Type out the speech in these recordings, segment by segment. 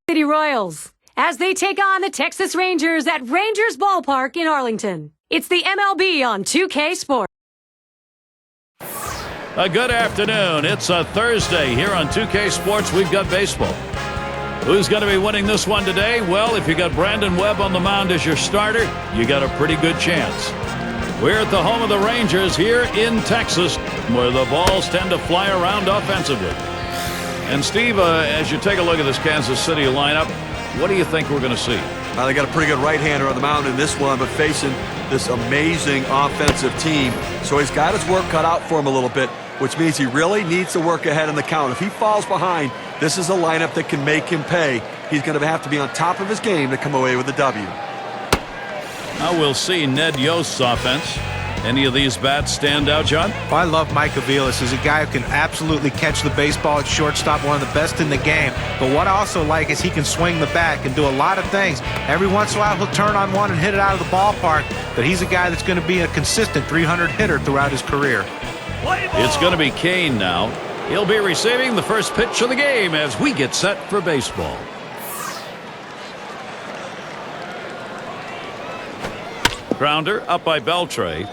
City Royals as they take on the Texas Rangers at Rangers Ballpark in Arlington. It's the MLB on 2K Sports. A good afternoon. It's a Thursday here on 2K Sports. We've got baseball. Who's going to be winning this one today? Well, if you got Brandon Webb on the mound as your starter, you got a pretty good chance. We're at the home of the Rangers here in Texas, where the balls tend to fly around offensively. And Steve, as you take a look at this Kansas City lineup, what do you think we're going to see? They got a pretty good right-hander on the mound in this one, but facing this amazing offensive team. So he's got his work cut out for him a little bit, which means he really needs to work ahead in the count. If he falls behind, this is a lineup that can make him pay. He's going to have to be on top of his game to come away with the W. Now we'll see Ned Yost's offense. Any of these bats stand out, John? Well, I love Mike Aviles. He's a guy who can absolutely catch the baseball at shortstop, one of the best in the game. But what I also like is he can swing the bat and do a lot of things. Every once in a while he'll turn on one and hit it out of the ballpark, but he's a guy that's going to be a consistent 300 hitter throughout his career. It's going to be Kane now. He'll be receiving the first pitch of the game as we get set for baseball. Grounder up by Beltre.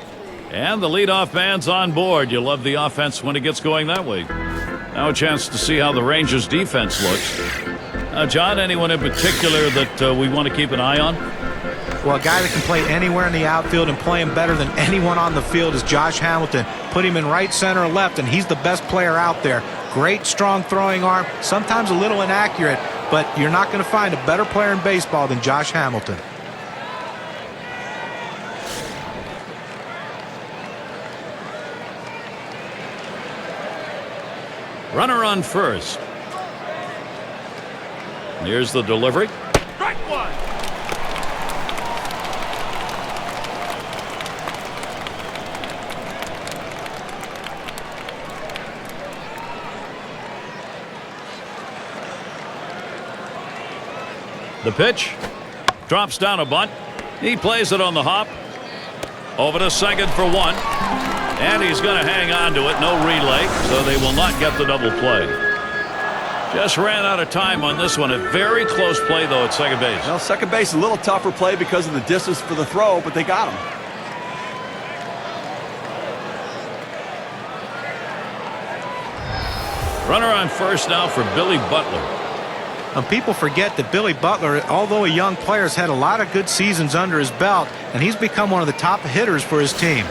And the leadoff man's on board. You love the offense when it gets going that way. Now a chance to see how the Rangers defense looks. John, anyone in particular that we want to keep an eye on? Well, a guy that can play anywhere in the outfield and play him better than anyone on the field is Josh Hamilton. Put him in right, center, or left, and he's the best player out there. Great, strong throwing arm, sometimes a little inaccurate, but you're not going to find a better player in baseball than Josh Hamilton. Runner on first. Here's the delivery. Strike one. The pitch drops down a bunt. He plays it on the hop. Over to second for one. And he's going to hang on to it. No relay, so they will not get the double play. Just ran out of time on this one. A very close play, though, at second base. Well, second base is a little tougher play because of the distance for the throw, but they got him. Runner on first now for Billy Butler. And people forget that Billy Butler, although a young player, has had a lot of good seasons under his belt, and he's become one of the top hitters for his team.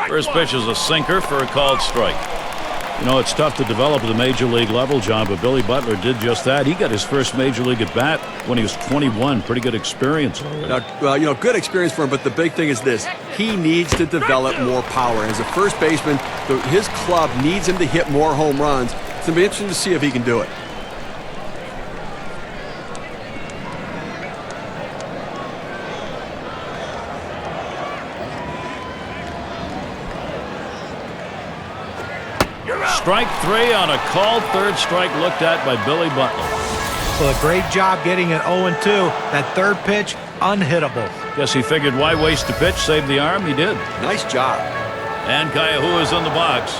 First pitch is a sinker for a called strike. You know, it's tough to develop at the major league level, John, but Billy Butler did just that. He got his first major league at bat when he was 21. Pretty good experience already. Well, you know, good experience for him, but the big thing is this. He needs to develop more power. As a first baseman, his club needs him to hit more home runs. It's going to be interesting to see if he can do it. Strike three on a called third strike looked at by Billy Butler. Well, a great job getting it 0-2. That third pitch, unhittable. Guess he figured why waste a pitch, save the arm. He did. Nice job. And Kayahua is in the box.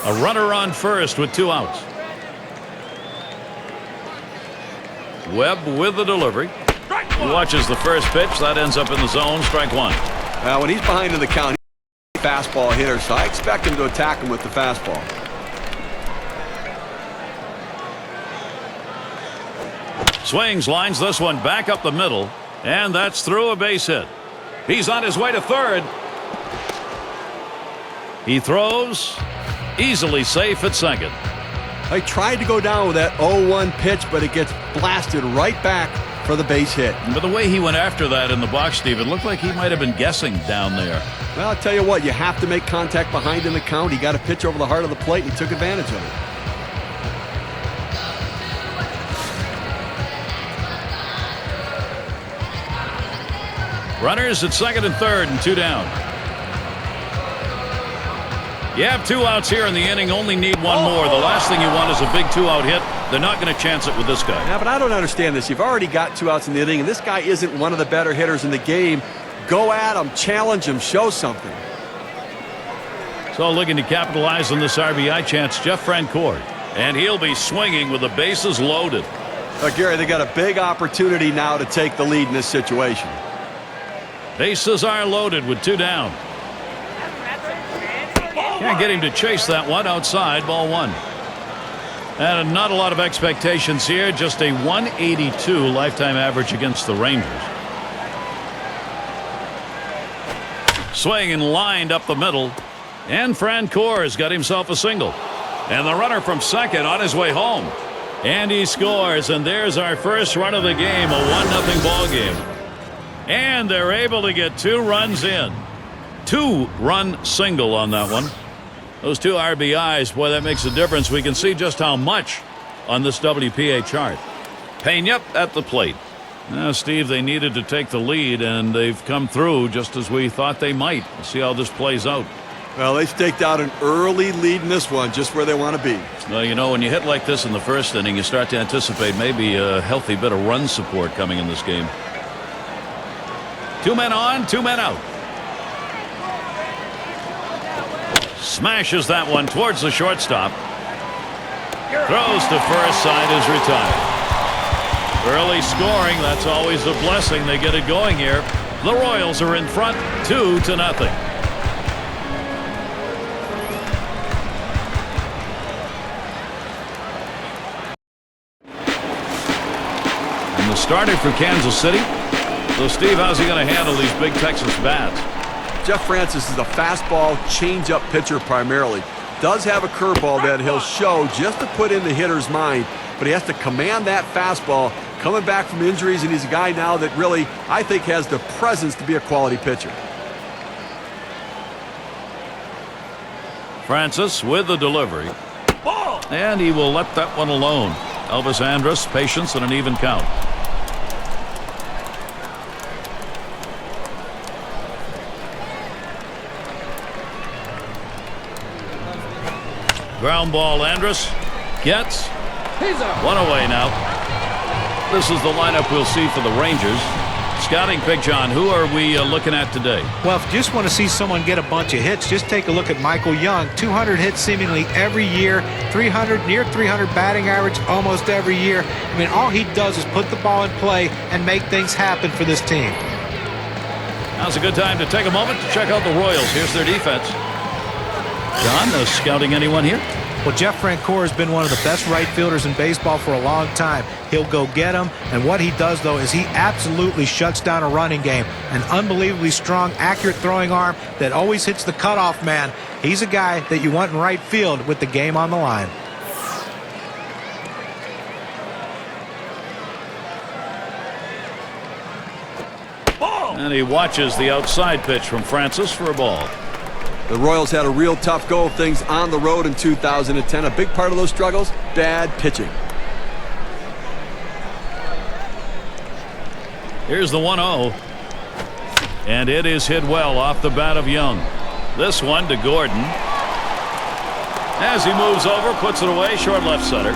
A runner on first with 2 outs. Webb with the delivery. He watches the first pitch. That ends up in the zone. Strike one. Now, when he's behind in the count, he's a fastball hitter, so I expect him to attack him with the fastball. Swings, lines this one back up the middle, and that's through a base hit. He's on his way to third. He throws. Easily safe at second. I tried to go down with that 0-1 pitch, but it gets blasted right back for the base hit. But the way he went after that in the box, Steve, it looked like he might have been guessing down there. Well, I'll tell you what, you have to make contact behind in the count. He got a pitch over the heart of the plate, and he took advantage of it. Runners at second and third and 2 down. You have 2 outs here in the inning, only need 1 more. The last thing you want is a big 2-out hit. They're not going to chance it with this guy. Yeah, but I don't understand this. You've already got 2 outs in the inning, and this guy isn't one of the better hitters in the game. Go at him, challenge him, show something. So looking to capitalize on this RBI chance, Jeff Francoeur. And he'll be swinging with the bases loaded. Gary, they got a big opportunity now to take the lead in this situation. Bases are loaded with 2 down. Can't get him to chase that one outside, ball 1. And not a lot of expectations here, just a 182 lifetime average against the Rangers. Swing and lined up the middle. And Francoeur has got himself a single. And the runner from second on his way home. And he scores, and there's our first run of the game, a 1-0 ball game. And they're able to get 2 runs in. 2-run single on that one. Those 2 RBIs, boy, that makes a difference. We can see just how much on this WPA chart. Pena at the plate. Now, Steve, they needed to take the lead, and they've come through just as we thought they might. We'll see how this plays out. Well, they staked out an early lead in this one, just where they want to be. Well, you know, when you hit like this in the first inning, you start to anticipate maybe a healthy bit of run support coming in this game. 2 men on, 2 men out. Smashes that one towards the shortstop. Throws to first, side is retired. Early scoring, that's always a blessing. They get it going here. The Royals are in front 2-0. And the starter for Kansas City. So, Steve, how's he going to handle these big Texas bats? Jeff Francis is a fastball changeup pitcher primarily. Does have a curveball that he'll show just to put in the hitter's mind, but he has to command that fastball coming back from injuries, and he's a guy now that really, I think, has the presence to be a quality pitcher. Francis with the delivery. And he will let that one alone. Elvis Andrus, patience and an even count. Ground ball, Andrus gets one away now. This is the lineup we'll see for the Rangers. Scouting pick, John, who are we looking at today? Well, if you just want to see someone get a bunch of hits, just take a look at Michael Young. 200 hits seemingly every year, 300, near 300 batting average almost every year. I mean, all he does is put the ball in play and make things happen for this team. Now's a good time to take a moment to check out the Royals. Here's their defense. John, scouting anyone here? Well, Jeff Francoeur has been one of the best right fielders in baseball for a long time. He'll go get him, and what he does, though, is he absolutely shuts down a running game. An unbelievably strong, accurate throwing arm that always hits the cutoff man. He's a guy that you want in right field with the game on the line. And he watches the outside pitch from Francis for a ball. The Royals had a real tough go of things on the road in 2010. A big part of those struggles, bad pitching. Here's the 1-0. And it is hit well off the bat of Young. This one to Gordon. As he moves over, puts it away, short left center.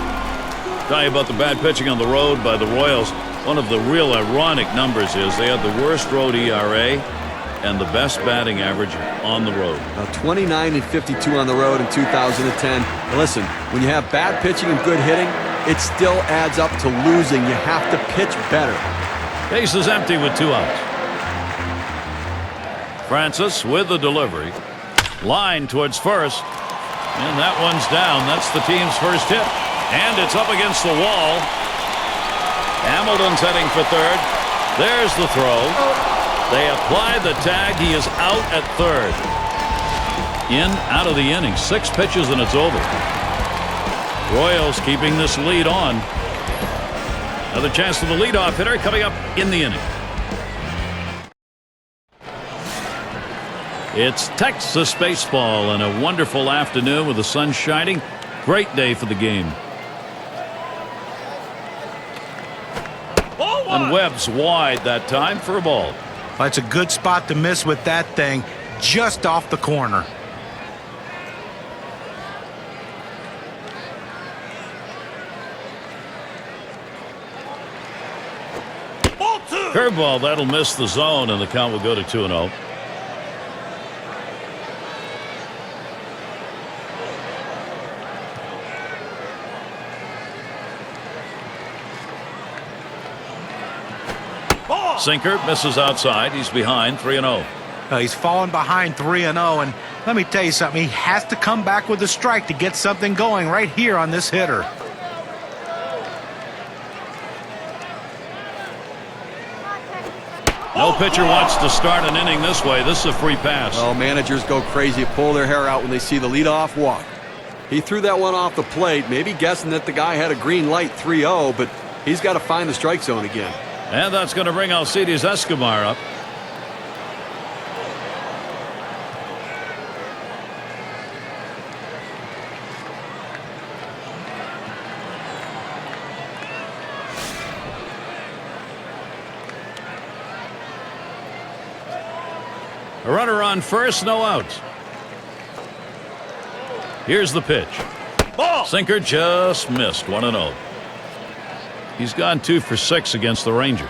Tell you about the bad pitching on the road by the Royals. One of the real ironic numbers is they had the worst road ERA and the best batting average on the road. 29 and 52 on the road in 2010. And listen, when you have bad pitching and good hitting, it still adds up to losing. You have to pitch better. Base is empty with 2 outs. Francis with the delivery. Line towards first. And that one's down. That's the team's first hit. And it's up against the wall. Hamilton's heading for third. There's the throw. They apply the tag. He is out at third. In, out of the inning. 6 pitches and it's over. Royals keeping this lead on. Another chance for the leadoff hitter coming up in the inning. It's Texas baseball and a wonderful afternoon with the sun shining. Great day for the game. And Webb's wide that time for a ball. Well, it's a good spot to miss with that thing just off the corner. Curveball, that'll miss the zone, and the count will go to 2-0. Sinker misses outside. He's behind 3-0. He's fallen behind 3-0, and let me tell you something. He has to come back with a strike to get something going right here on this hitter. No pitcher wants to start an inning this way. This is a free pass. Well, managers go crazy, pull their hair out when they see the leadoff walk. He threw that one off the plate, maybe guessing that the guy had a green light 3-0, but he's got to find the strike zone again. And that's going to bring Alcides Escobar up. A runner on first, no outs. Here's the pitch. Ball. Sinker just missed. 1-0. He's gone 2 for 6 against the Rangers.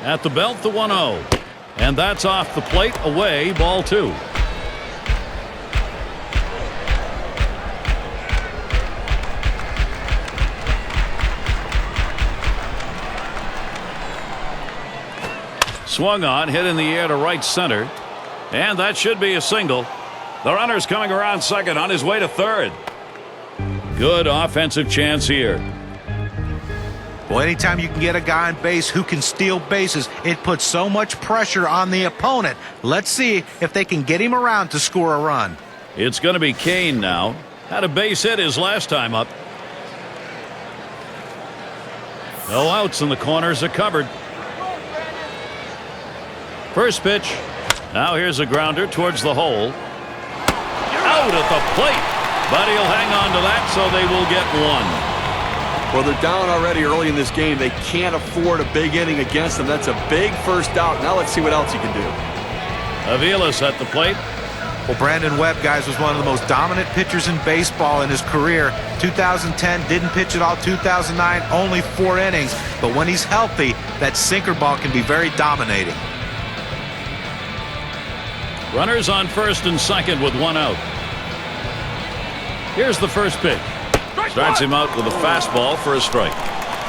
At the belt, the 1-0. And that's off the plate, away, ball 2. Swung on, hit in the air to right center. And that should be a single. The runner's coming around second, on his way to third. Good offensive chance here. Well, anytime you can get a guy on base who can steal bases, it puts so much pressure on the opponent. Let's see if they can get him around to score a run. It's going to be Kane now. Had a base hit his last time up. No outs, and the corners are covered. First pitch. Now here's a grounder towards the hole. Out at the plate. But he'll hang on to that, so they will get 1. Well, they're down already early in this game. They can't afford a big inning against them. That's a big first out. Now let's see what else he can do. Aviles at the plate. Well, Brandon Webb, guys, was one of the most dominant pitchers in baseball in his career. 2010, didn't pitch at all. 2009, only 4 innings. But when he's healthy, that sinker ball can be very dominating. Runners on first and second with 1 out. Here's the first pitch. Starts him out with a fastball for a strike.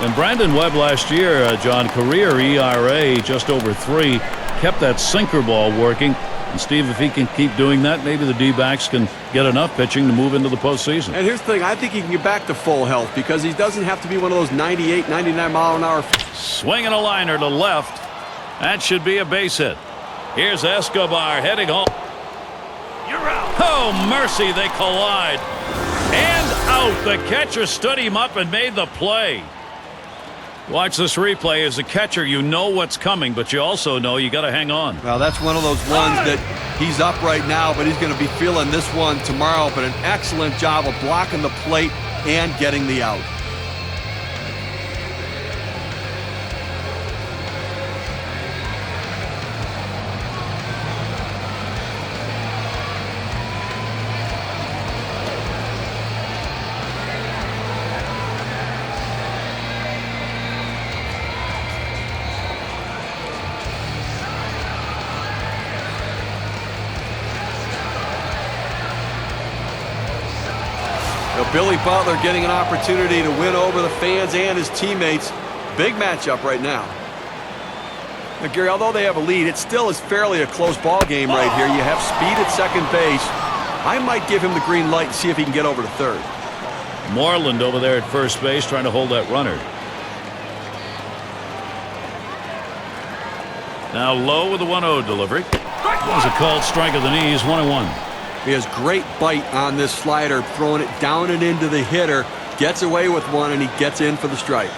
And Brandon Webb last year, John, career ERA just over 3, kept that sinker ball working. And Steve, if he can keep doing that, maybe the D-backs can get enough pitching to move into the postseason. And here's the thing, I think he can get back to full health because he doesn't have to be one of those 98, 99 mile an hour. Swinging a liner to left. That should be a base hit. Here's Escobar heading home. You're out. Oh, mercy, they collide. And out. The catcher stood him up and made the play. Watch this replay. As a catcher, you know what's coming, but you also know you got to hang on. Well, that's one of those ones that he's up right now, but he's going to be feeling this one tomorrow. But an excellent job of blocking the plate and getting the out. Billy Butler getting an opportunity to win over the fans and his teammates. Big matchup right now. Now, Gary, although they have a lead, it still is fairly a close ball game right here. You have speed at second base. I might give him the green light and see if he can get over to third. Moreland over there at first base trying to hold that runner. Now low with the 1-0 delivery. That was a called strike of the knees, 1-1. He has great bite on this slider, throwing it down and into the hitter. Gets away with one, and he gets in for the strike.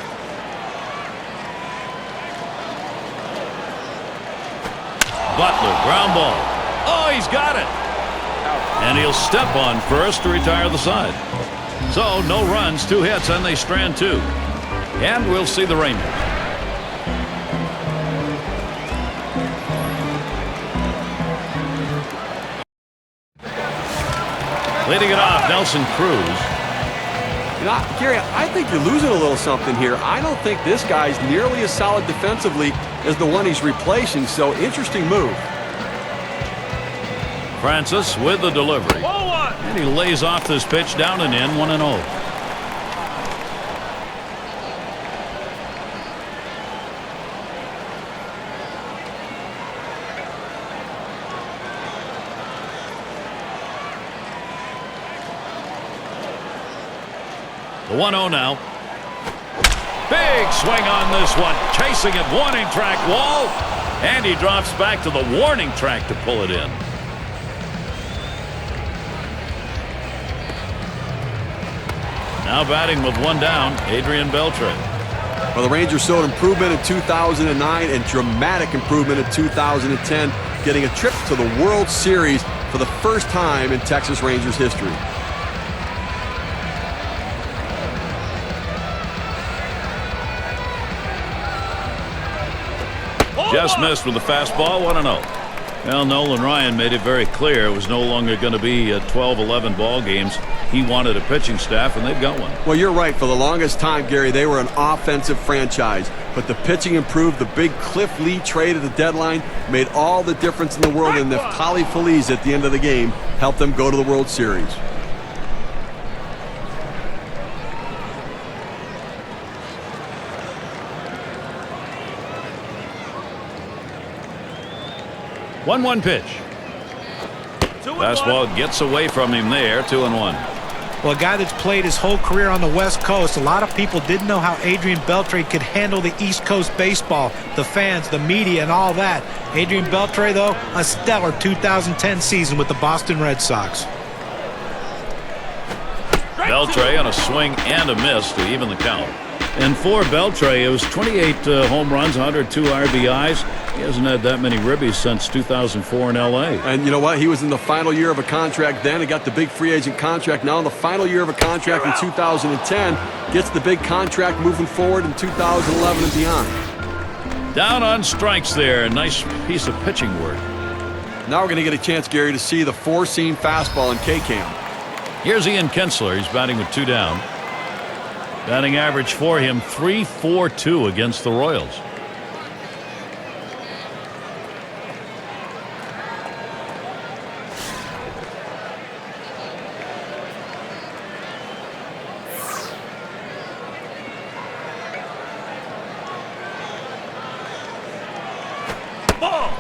Butler, ground ball. Oh, he's got it. And he'll step on first to retire the side. So no runs, 2 hits, and they strand 2. And we'll see the Rangers. Leading it off, Nelson Cruz. You know, Gary, I think you're losing a little something here. I don't think this guy's nearly as solid defensively as the one he's replacing, so interesting move. Francis with the delivery. And he lays off this pitch down and in, 1-0. The 1-0 now. Big swing on this one. Chasing it. Warning track wall. And he drops back to the warning track to pull it in. Now batting with 1 down, Adrian Beltre. Well, the Rangers showed improvement in 2009 and dramatic improvement in 2010, getting a trip to the World Series for the first time in Texas Rangers history. Just missed with the fastball, 1-0. Well, Nolan Ryan made it very clear it was no longer going to be 12-11 ball games. He wanted a pitching staff, and they've got one. Well, you're right. For the longest time, Gary, they were an offensive franchise. But the pitching improved. The big Cliff Lee trade at the deadline made all the difference in the world. And Neftali Feliz at the end of the game helped them go to the World Series. One pitch. Fastball gets away from him there, 2-1. Well, a guy that's played his whole career on the West Coast, a lot of people didn't know how Adrian Beltre could handle the East Coast baseball, the fans, the media, and all that. Adrian Beltre, though, a stellar 2010 season with the Boston Red Sox. Beltre on a swing and a miss to even the count. And for Beltre, it was 28 home runs, 102 RBIs. He hasn't had that many ribbies since 2004 in L.A. And you know what? He was in the final year of a contract then. He got the big free agent contract. Now in the final year of a contract in 2010. Gets the big contract moving forward in 2011 and beyond. Down on strikes there. Nice piece of pitching work. Now we're going to get a chance, Gary, to see the 4-seam fastball in K-Cam. Here's Ian Kinsler. He's batting with 2 down. Batting average for him, .342 against the Royals.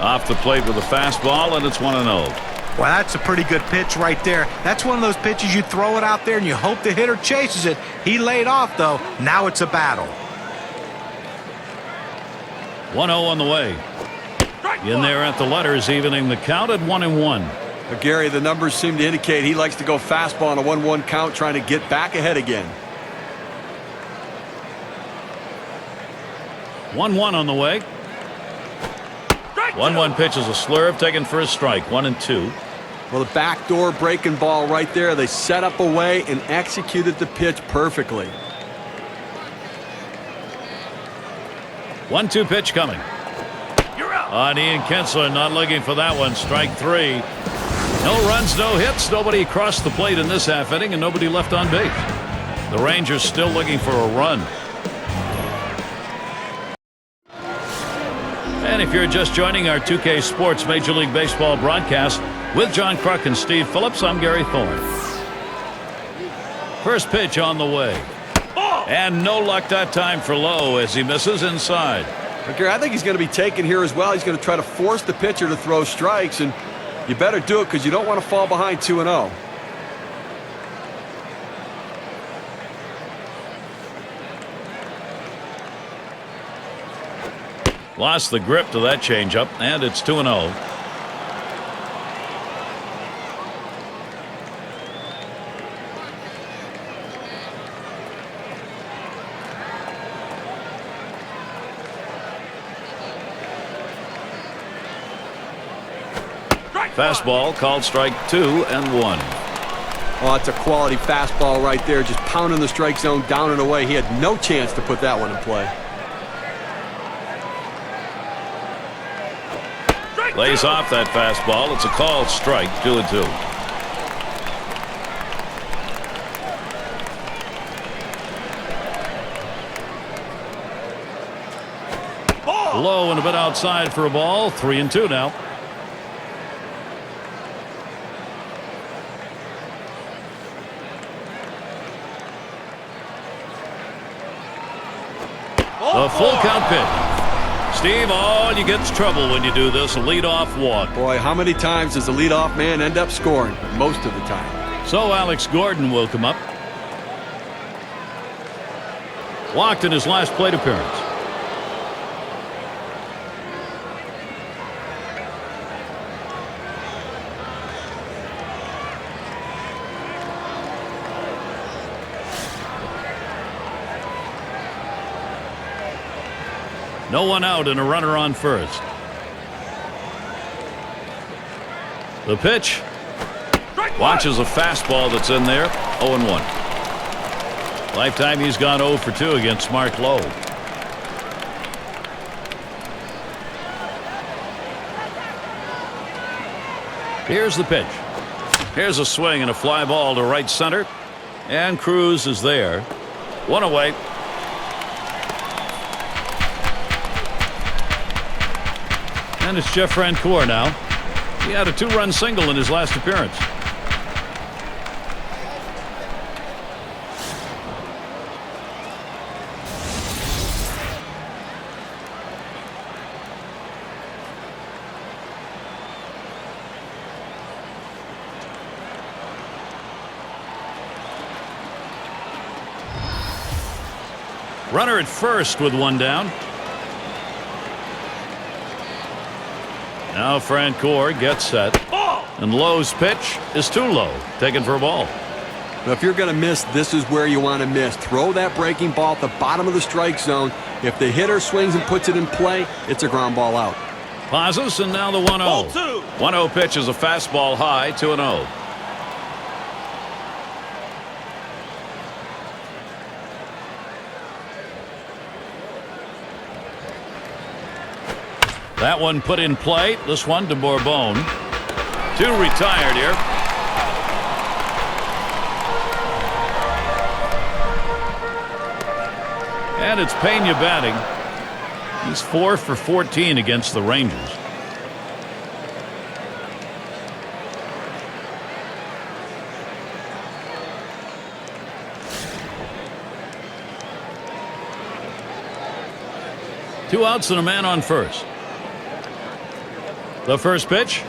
Off the plate with a fastball, and it's 1-0. Well, that's a pretty good pitch right there. That's one of those pitches you throw it out there and you hope the hitter chases it. He laid off, though. Now it's a battle. 1-0 on the way. In there at the letters, evening the count at 1-1. But Gary, the numbers seem to indicate he likes to go fastball on a 1-1 count, trying to get back ahead again. 1-1 on the way. 1-1 pitch is a slurve taken for a strike. 1-2. Well, the backdoor breaking ball right there. They set up a way and executed the pitch perfectly. 1-2 pitch coming. On Ian Kinsler, not looking for that one. Strike 3. No runs, no hits. Nobody crossed the plate in this half inning, and nobody left on base. The Rangers still looking for a run. And if you're just joining our 2K Sports Major League Baseball broadcast with John Kruk and Steve Phillips, I'm Gary Thorne. First pitch on the way. And no luck that time for Lowe as he misses inside. But Gary, I think he's going to be taken here as well. He's going to try to force the pitcher to throw strikes, and you better do it because you don't want to fall behind 2-0. Lost the grip to that changeup, and it's 2-0. Fastball called strike 2-1. Oh, it's a quality fastball right there, just pounding the strike zone down and away. He had no chance to put that one in play. Lays off that fastball. It's a called strike, 2-2. Low and a bit outside for a ball. 3-2 now. A full count pitch. Steve, all you get's trouble when you do this. A leadoff walk. Boy, how many times does the leadoff man end up scoring? Most of the time. So Alex Gordon will come up. Walked in his last plate appearance. No one out and a runner on first. The pitch. Watches a fastball that's in there. 0-1. Lifetime he's gone 0 for 2 against Mark Lowe. Here's the pitch. Here's a swing and a fly ball to right center. And Cruz is there. One away. And it's Jeff Francoeur now. He had a 2-run single in his last appearance. Runner at first with one down. Now Francoeur gets set. And Lowe's pitch is too low. Taken for a ball. Now, if you're going to miss, this is where you want to miss. Throw that breaking ball at the bottom of the strike zone. If the hitter swings and puts it in play, it's a ground ball out. Pauses, and now the 1-0. 1-0 pitch is a fastball high, 2-0. That one put in play. This one to Bourbon. 2 retired here. And it's Pena batting. He's 4 for 14 against the Rangers. Two outs and a man on first. The first pitch.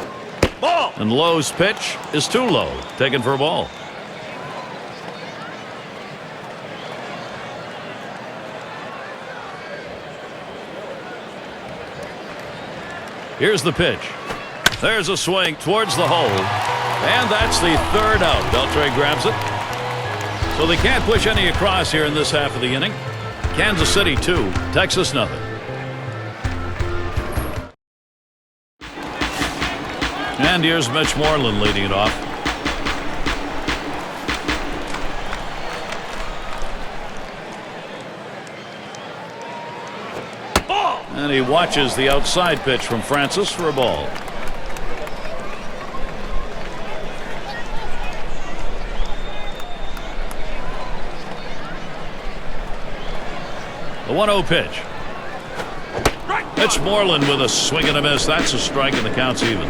Ball. And Lowe's pitch is too low. Taken for a ball. Here's the pitch. There's a swing towards the hole. And that's the 3rd out. Beltre grabs it. So they can't push any across here in this half of the inning. Kansas City 2, Texas nothing. And here's Mitch Moreland leading it off. And he watches the outside pitch from Francis for a ball. The 1-0 pitch. Mitch Moreland with a swing and a miss. That's a strike and the count's even.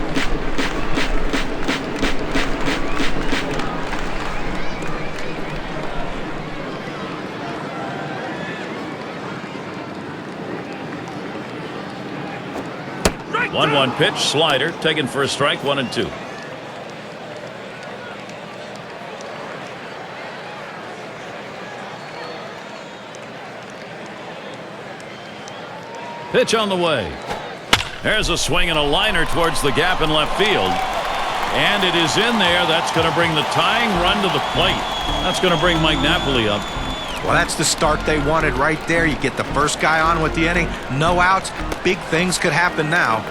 One pitch, slider, taken for a strike, 1-2. Pitch on the way. There's a swing and a liner towards the gap in left field. And it is in there. That's going to bring the tying run to the plate. That's going to bring Mike Napoli up. Well, that's the start they wanted right there. You get the first guy on with the inning. No outs. Big things could happen now.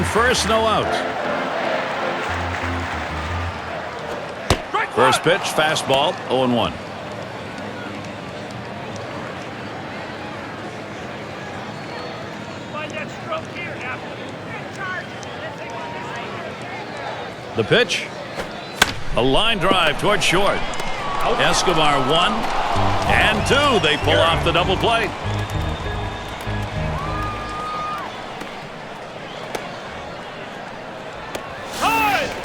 on first, no outs. First pitch, fastball, 0-1. The pitch, a line drive toward short. Escobar 1 and 2. They pull off the double play.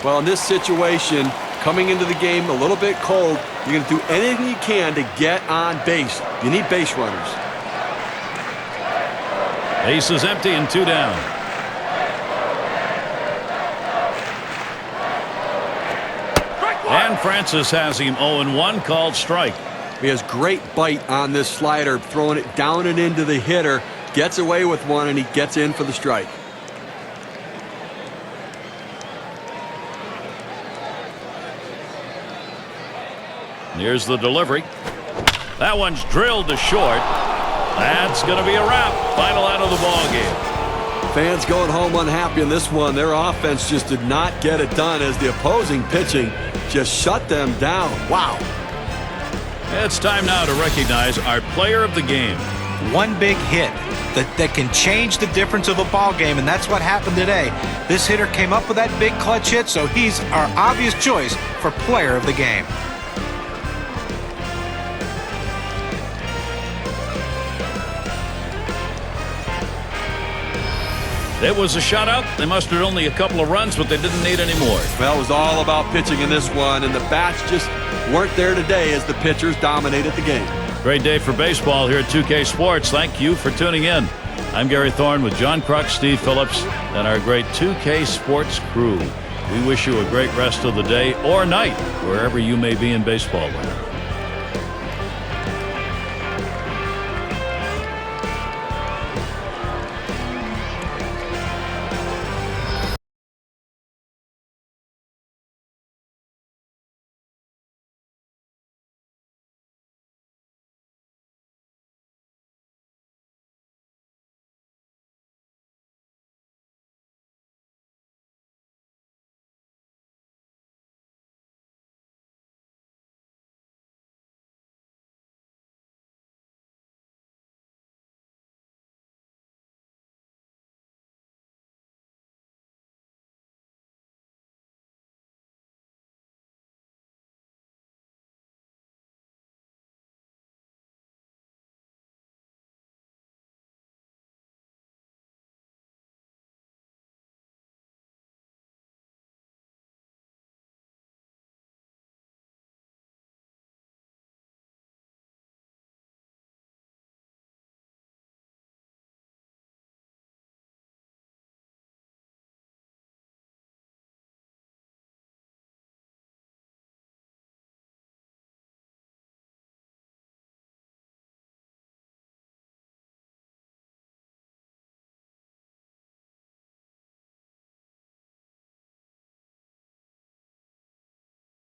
Well, in this situation, coming into the game a little bit cold, you're going to do anything you can to get on base. You need base runners. Base is empty and 2 down. And Francis has him 0-1, called strike. He has great bite on this slider, throwing it down and into the hitter. Gets away with one, and he gets in for the strike. Here's the delivery. That one's drilled to short. That's going to be a wrap. Final out of the ball game. Fans going home unhappy in this one. Their offense just did not get it done as the opposing pitching just shut them down. Wow. It's time now to recognize our player of the game. One big hit that can change the difference of a ball game, and that's what happened today. This hitter came up with that big clutch hit, so he's our obvious choice for player of the game. It was a shutout. They mustered only a couple of runs, but they didn't need any more. Well, it was all about pitching in this one, and the bats just weren't there today as the pitchers dominated the game. Great day for baseball here at 2K Sports. Thank you for tuning in. I'm Gary Thorne with John Kruk, Steve Phillips, and our great 2K Sports crew. We wish you a great rest of the day or night, wherever you may be in baseball land.